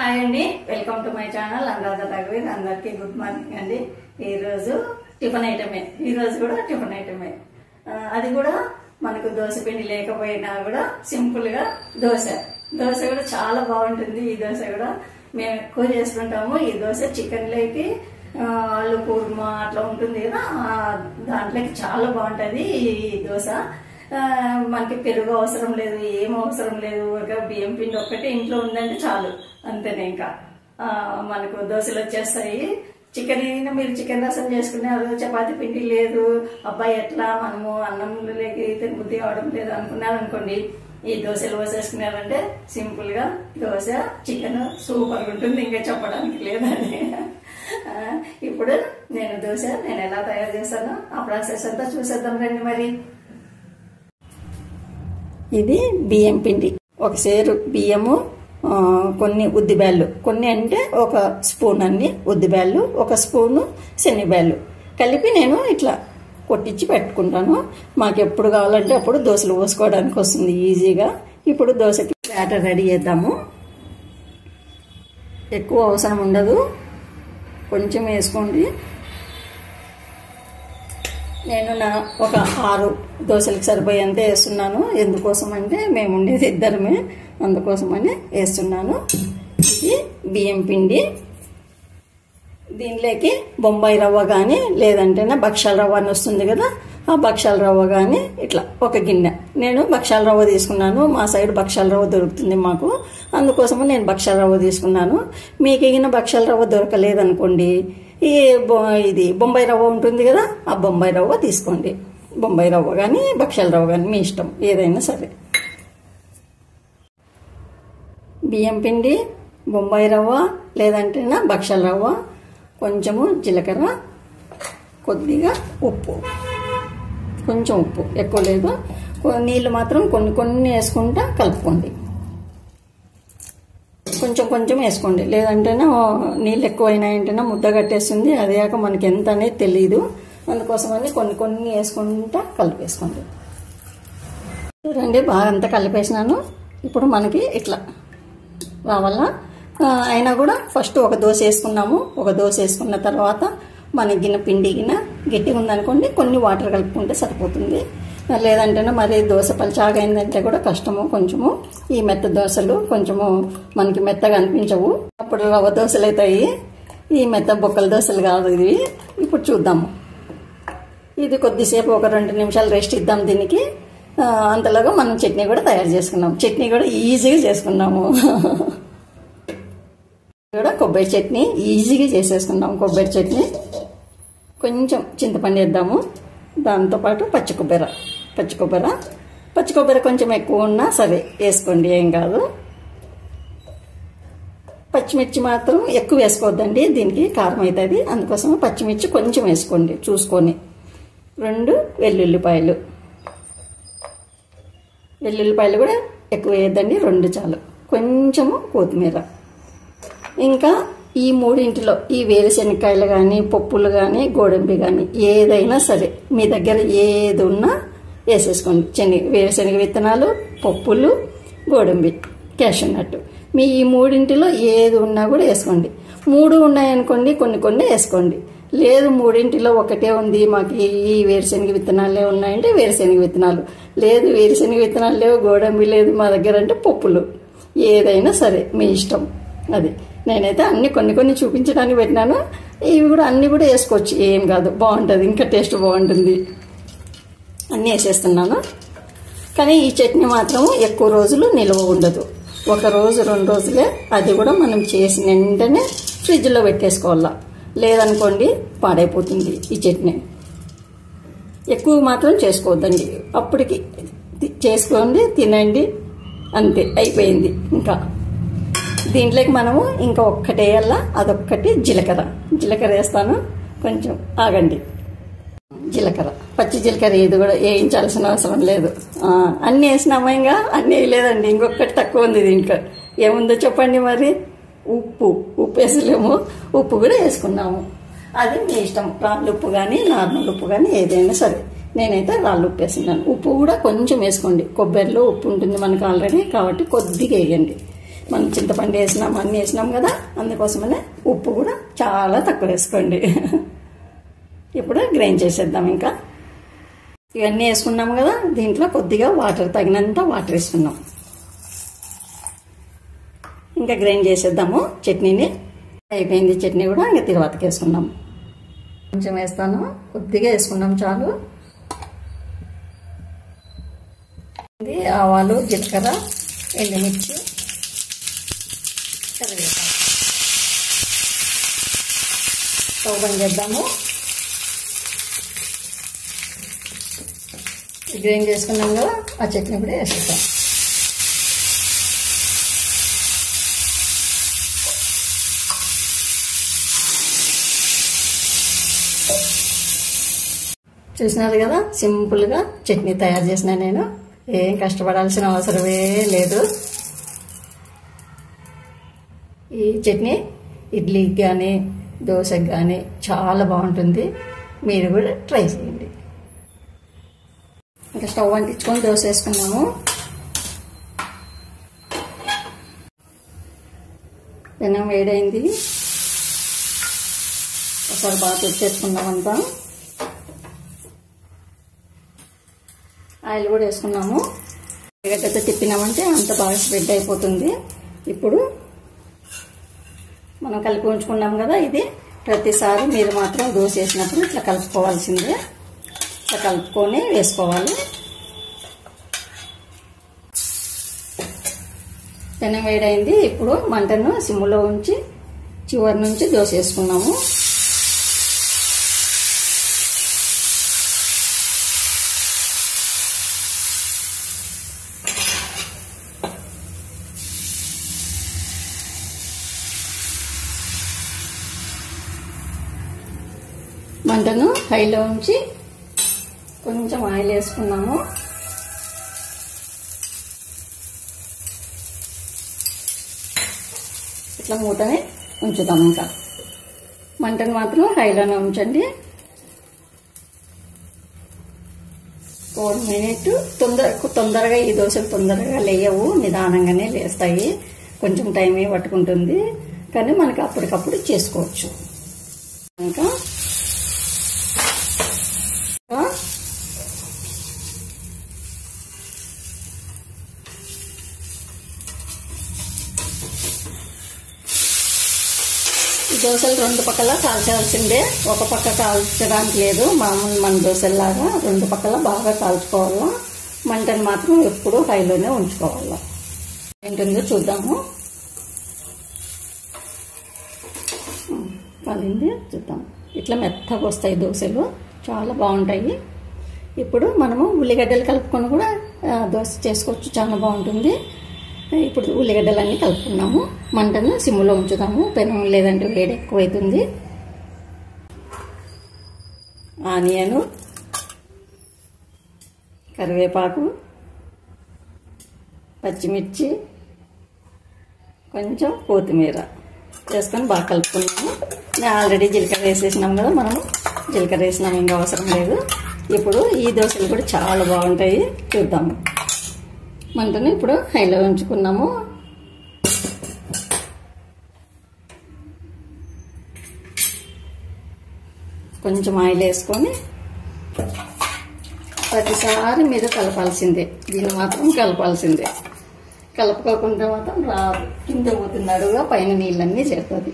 Hi అండి, welcome to my channel Anuradha రఘువీర్. అందరికీ గుడ్ మార్నింగ్ అండి. ఈరోజు టిఫిన్ ఐటమే, ఈరోజు కూడా టిఫిన్ ఐటమే. అది కూడా మనకు దోశ పిండి లేకపోయినా కూడా సింపుల్ గా దోశ కూడా చాలా బాగుంటుంది. ఈ దోశ కూడా మేము ఎక్కువ చేసుకుంటాము. ఈ దోశ చికెన్ లేకి ఆలు కుర్మా అట్లా ఉంటుంది కదా, దాంట్లోకి చాలా బాగుంటది ఈ దోశ. మనకి పెరుగు అవసరం లేదు, ఏం అవసరం లేదు. ఒక బియ్యం పిండి ఒక్కటి ఇంట్లో ఉందంటే చాలు, అంతేనే. ఇంకా మనకు దోశలు వచ్చేస్తాయి. చికెన్ మీరు చికెన్ రసం చేసుకున్నారు, చపాతీ పిండి లేదు, అబ్బాయి ఎట్లా మనము అన్నంలోకి తినబుద్ధి అవడం లేదు అనుకున్నారనుకోండి, ఈ దోశలు పోసేసుకున్నారంటే సింపుల్ గా దోశ చికెన్ సూపర్ ఉంటుంది, ఇంకా చెప్పడానికి లేదని. ఇప్పుడు దోశ నేను ఎలా తయారు చేస్తానో ఆ ప్రాసెస్ అంతా చూసేద్దాం రండి. మరి ఇది బియ్యం పిండి, ఒక సేరు బియ్యము, కొన్ని ఉద్దిబ్యాళ్ళు, కొన్ని అంటే ఒక స్పూన్ అన్ని ఉద్దిబ్యాళ్ళు, ఒక స్పూను శనగబ్యాళ్ళు కలిపి నేను ఇట్లా కొట్టించి పెట్టుకుంటాను. మాకు ఎప్పుడు కావాలంటే అప్పుడు దోశలు పోసుకోవడానికి వస్తుంది ఈజీగా. ఇప్పుడు దోశకి బ్యాటర్ రెడీ చేద్దాము. ఎక్కువ అవసరం ఉండదు, కొంచెం వేసుకోండి. నేను ఒక 6 దోశలకు సరిపోయేంత వేస్తున్నాను. ఎందుకోసం అంటే మేము ఉండేది ఇద్దరమే, అందుకోసమని వేస్తున్నాను. ఇది బియ్యం పిండి, దీనిలోకి బొంబాయి రవ్వ కానీ లేదంటే భక్షాల రవ్వ అని వస్తుంది కదా, ఆ భక్షాల రవ్వ కానీ ఇట్లా ఒక గిన్నె. నేను భక్షాల రవ్వ తీసుకున్నాను, మా సైడ్ భక్షాల రవ్వ దొరుకుతుంది మాకు, అందుకోసము నేను భక్షాల రవ్వ తీసుకున్నాను. మీకు ఎగిన భక్షాల రవ్వ దొరకలేదనుకోండి, ఇది బొంబాయి రవ్వ ఉంటుంది కదా, ఆ బొంబాయి రవ్వ తీసుకోండి. బొంబాయి రవ్వ కానీ భక్షాల రవ్వ కానీ మీ ఇష్టం, ఏదైనా సరే. బియ్యం పిండి, బొంబాయి రవ్వ లేదంటే భక్షాల రవ్వ, కొంచెము జీలకర్ర, కొద్దిగా ఉప్పు, కొంచెం ఉప్పు ఎక్కువ లేదు. నీళ్ళు మాత్రం కొన్ని వేసుకుంటా కలుపుకోండి. కొంచెం వేసుకోండి, లేదంటే నీళ్ళు ఎక్కువైనాయంటేనే ముద్ద కట్టేస్తుంది. అదేగాక మనకి ఎంత అనేది తెలియదు, అందుకోసమని కొన్ని వేసుకుంటా కలిపేసుకోండి. చూడండి, బాగా అంతా కలిపేసినాను. ఇప్పుడు మనకి ఇట్లా రావాలా. అయినా కూడా ఫస్ట్ ఒక దోశ వేసుకున్నాము. ఒక దోశ వేసుకున్న తర్వాత మన గిన్నె పిండి గట్టిగా ఉందనుకోండి, కొన్ని వాటర్ కలుపుకుంటే సరిపోతుంది. లేదంటే మరి దోశ పలుచాగా అయిందంటే కూడా కష్టము. కొంచెము ఈ మెత్త దోశలు కొంచెము మనకి మెత్తగా అనిపించవు, అప్పుడు రవ్వ దోశలు అవుతాయి. ఈ మెత్త బొక్కల దోశలు కాదు ఇవి. ఇప్పుడు చూద్దాము. ఇది కొద్దిసేపు ఒక 2 నిమిషాలు రెస్ట్ ఇద్దాం దీనికి. అంతలోగా మనం చట్నీ కూడా తయారు చేసుకున్నాం. చట్నీ కూడా ఈజీగా చేసుకున్నాము. కూడా కొబ్బరి చట్నీ ఈజీగా చేసేసుకున్నాం. కొబ్బరి చట్నీ కొంచెం చింతపండు వేద్దాము, దాంతోపాటు పచ్చి కొబ్బరి కొంచెం ఎక్కువ ఉన్నా సరే వేసుకోండి, ఏం కాదు. పచ్చిమిర్చి మాత్రం ఎక్కువ వేసుకోవద్దండి, దీనికి కారం అవుతుంది. అందుకోసం పచ్చిమిర్చి కొంచెం వేసుకోండి చూసుకొని. 2 వెల్లుల్లిపాయలు కూడా ఎక్కువ వేయద్దండి, 2 చాలు. కొంచెము కొత్తిమీర. ఇంకా ఈ 3 ఈ వేరుశెనగకాయలు కానీ పప్పులు కానీ గోడంబి కానీ ఏదైనా సరే మీ దగ్గర ఏది ఉన్నా వేసేసుకోండి. వేరుశెనగ విత్తనాలు, పప్పులు, గోడంబి, క్యాషూ నట్, మీ ఈ 3 ఏది ఉన్నా కూడా వేసుకోండి. 3 ఉన్నాయనుకోండి కొన్ని వేసుకోండి. లేదు 3 ఒకటే ఉంది, మాకు ఈ వేరుశెనగ విత్తనాలే ఉన్నాయంటే వేరుశెనగ విత్తనాలు, లేదు వేరుశెనగ విత్తనాలు లేవు, గోడంబి లేదు మా దగ్గర అంటే పప్పులు, ఏదైనా సరే మీ ఇష్టం. అది నేనైతే అన్ని కొన్ని చూపించడానికి పెట్టినాను. ఇవి కూడా అన్ని కూడా వేసుకోవచ్చు, ఏం కాదు, బాగుంటుంది, ఇంకా టేస్ట్ బాగుంటుంది. అన్నీ వేసేస్తున్నాను. కానీ ఈ చట్నీ మాత్రం ఎక్కువ రోజులు నిల్వ ఉండదు, 1 రోజు 2 రోజులే. అది కూడా మనం చేసిన వెంటనే ఫ్రిడ్జ్లో పెట్టేసుకోవాలా, లేదనుకోండి పాడైపోతుంది ఈ చట్నీ. ఎక్కువ మాత్రం చేసుకోవద్దండి, అప్పటికి చేసుకోండి, తినండి, అంతే అయిపోయింది. ఇంకా దీంట్లోకి మనము ఇంకా ఒక్కటే వేయాలా, అదొక్కటి జీలకర్ర వేస్తాను. కొంచెం ఆగండి. జీలకర్ర, పచ్చి జీలకర్ర, ఇది కూడా వేయించాల్సిన అవసరం లేదు. అన్నీ వేసినామా, ఇంకా అన్నీ వేయలేదండి, ఇంకొకటి తక్కువ ఉంది దీంట్లో. ఏముందో చెప్పండి మరి. ఉప్పు వేసలేము, ఉప్పు కూడా వేసుకున్నాము. అది మీ ఇష్టం, రాళ్ళు ఉప్పు కానీ నార్మల్ ఉప్పు కానీ ఏదైనా సరే. నేనైతే రాళ్ళు ఉప్పు వేసినాను. ఉప్పు కూడా కొంచెం వేసుకోండి, కొబ్బరిలో ఉప్పు ఉంటుంది మనకు ఆల్రెడీ, కాబట్టి కొద్దిగా వేయండి. మనం చింతపండు వేసినాం, అన్నీ వేసినాం కదా, అందుకోసమనే ఉప్పు కూడా చాలా తక్కువ వేసుకోండి. ఇప్పుడు గ్రైండ్ చేసేద్దాం. ఇంకా ఇవన్నీ వేసుకున్నాం కదా, దీంట్లో కొద్దిగా వాటర్, తగినంత వాటర్ వేసుకున్నాం. ఇంకా గ్రైండ్ చేసేద్దాము చట్నీని. అయిపోయింది చట్నీ కూడా. ఇంకా తిరువాతకి వేసుకున్నాం. కొంచెం వేస్తాను, కొద్దిగా వేసుకున్నాం చాలు. ఇది ఆవాలు, జీలకర్ర, ఎండుమిర్చి, కరివేపాకు. స్టవ్ బంద్ చేద్దాము. గ్రైండ్ చేసుకున్నాం కదా, ఆ చట్నీ కూడా వేసేద్దాం. చూసినారు కదా, సింపుల్గా చట్నీ తయారు చేసిన నేను. ఏం కష్టపడాల్సిన అవసరమే లేదు. ఈ చట్నీ ఇడ్లీకి కానీ దోశకి కానీ చాలా బాగుంటుంది. మీరు కూడా ట్రై చేయండి. ఇంకా స్టవ్ అంటించుకొని దోశ వేసుకున్నాము. పెనం వేడైంది. ఒకసారి బాగా తెచ్చేసుకున్నామంతా. ఆయిల్ కూడా వేసుకున్నాము. గడ్డతో తిప్పినామంటే అంత బాగా స్ప్రెడ్ అయిపోతుంది. ఇప్పుడు మనం కలిపి ఉంచుకున్నాం కదా, ఇది ప్రతిసారి మీరు మాత్రం దోశ వేసినప్పుడు ఇట్లా కలుపుకోవాల్సిందే. ఇట్లా కలుపుకొని వేసుకోవాలి. పెనం వేడైంది. ఇప్పుడు మంటను సిమ్లో ఉంచి చివరి నుంచి దోశ వేసుకున్నాము. మంటను హైలో ఉంచి కొంచెం ఆయిల్ వేసుకున్నాము. ఇట్లా మూతని ఉంచుతాము. ఇంకా మంటను మాత్రం హైలోనే ఉంచండి. 1 మినిట్. తొందరగా ఈ దోశలు తొందరగా లేయవు, నిదానంగానే లేస్తాయి. కొంచెం టైమే పట్టుకుంటుంది, కానీ మనకి అప్పటికప్పుడు చేసుకోవచ్చు. ఇంకా ఈ దోశలు 2 పక్కల కాల్చాల్సిందే. ఒక పక్క కాల్చడానికి లేదు. మామూలు మన దోశల్లాగా 2 పక్కల బాగా కాల్చుకోవాలా. మంటను మాత్రం ఎప్పుడూ హైలోనే ఉంచుకోవాలా. ఏంటందో చూద్దాము. కాలింది, చూద్దాం. ఇట్లా మెత్తగా వస్తాయి దోశలు, చాలా బాగుంటాయి. ఇప్పుడు మనము ఉల్లిగడ్డలు కలుపుకొని కూడా దోశ చేసుకోవచ్చు, చాలా బాగుంటుంది. ఇప్పుడు ఉల్లిగడ్డలన్నీ కలుపుకున్నాము. మంటను సిమ్లో ఉంచుతాము, పెనం లేదంటే వేడి ఎక్కువైతుంది. ఆనియను, కరివేపాకు, పచ్చిమిర్చి, కొంచెం కొత్తిమీర వేసుకొని బాగా కలుపుకున్నాము. నేను ఆల్రెడీ జీలకర్ర వేసేసినాం కదా, మనము జీలకర్ర వేసినాం, ఇంకా అవసరం లేదు. ఇప్పుడు ఈ దోశలు కూడా చాలా బాగుంటాయి, చూద్దాము. మంటను ఇప్పుడు హైలో ఉంచుకున్నాము. కొంచెం ఆయిల్ వేసుకొని ప్రతిసారి మీరు కలపాల్సిందే. దీన్ని మాత్రం కలపాల్సిందే. కలుపుకోకుండా మాత్రం రాదు, కింద పోతుంది అడుగుగా, పైన నీళ్ళన్నీ చేరుతుంది.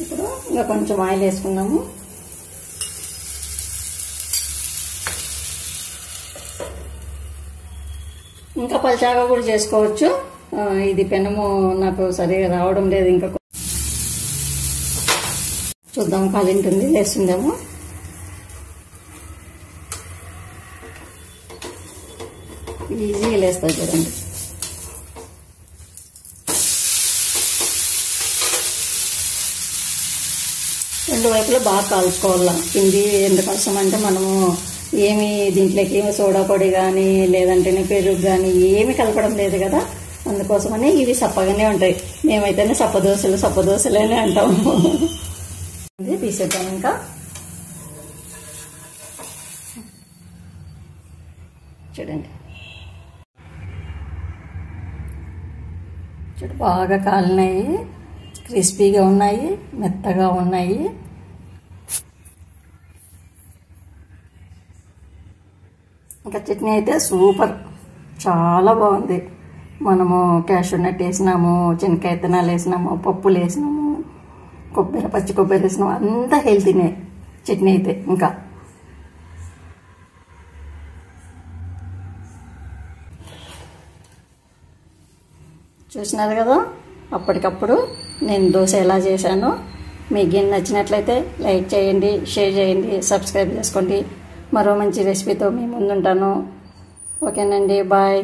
ఇప్పుడు ఇంకా కొంచెం ఆయిల్ వేసుకున్నాము. ఇంకా పల్చాగా కూడా చేసుకోవచ్చు. ఇది పెనము నాకు సరిగా రావడం లేదు. ఇంకా చూద్దాం, కాలింటుంది, లేస్తుందేమో. ఈజీగా లేస్తుంది చూడండి. రెండు వైపులా బాగా కాల్చుకోవాలా. పిండి ఎందుకోసం అంటే మనము ఏమి దీంట్లోకి ఏమి సోడా పొడి కానీ లేదంటేనే పెరుగు కానీ ఏమి కలపడం లేదు కదా, అందుకోసమని ఇవి సప్పగానే ఉంటాయి. మేమైతేనే సప్పదోశలే అంటాము. ఇది తీసేద్దాం. ఇంకా చూడండి, బాగా కాలినాయి, క్రిస్పీగా ఉన్నాయి, మెత్తగా ఉన్నాయి. ఇంకా చట్నీ అయితే సూపర్, చాలా బాగుంది. మనము క్యాషూ నట్ వేసినాము, చెనక్కాయ విత్తనాలు వేసినాము, పప్పులు వేసినాము, పచ్చి కొబ్బరి వేసినాము, అంతా హెల్తీనే చట్నీ అయితే. ఇంకా చూసినారు కదా, అప్పటికప్పుడు నేను దోశ ఎలా చేశానో. మీకు నచ్చినట్లయితే లైక్ చేయండి, షేర్ చేయండి, సబ్స్క్రైబ్ చేసుకోండి. మరో మంచి రెసిపీతో మీ ముందుంటాను. ఓకేనండి, బాయ్.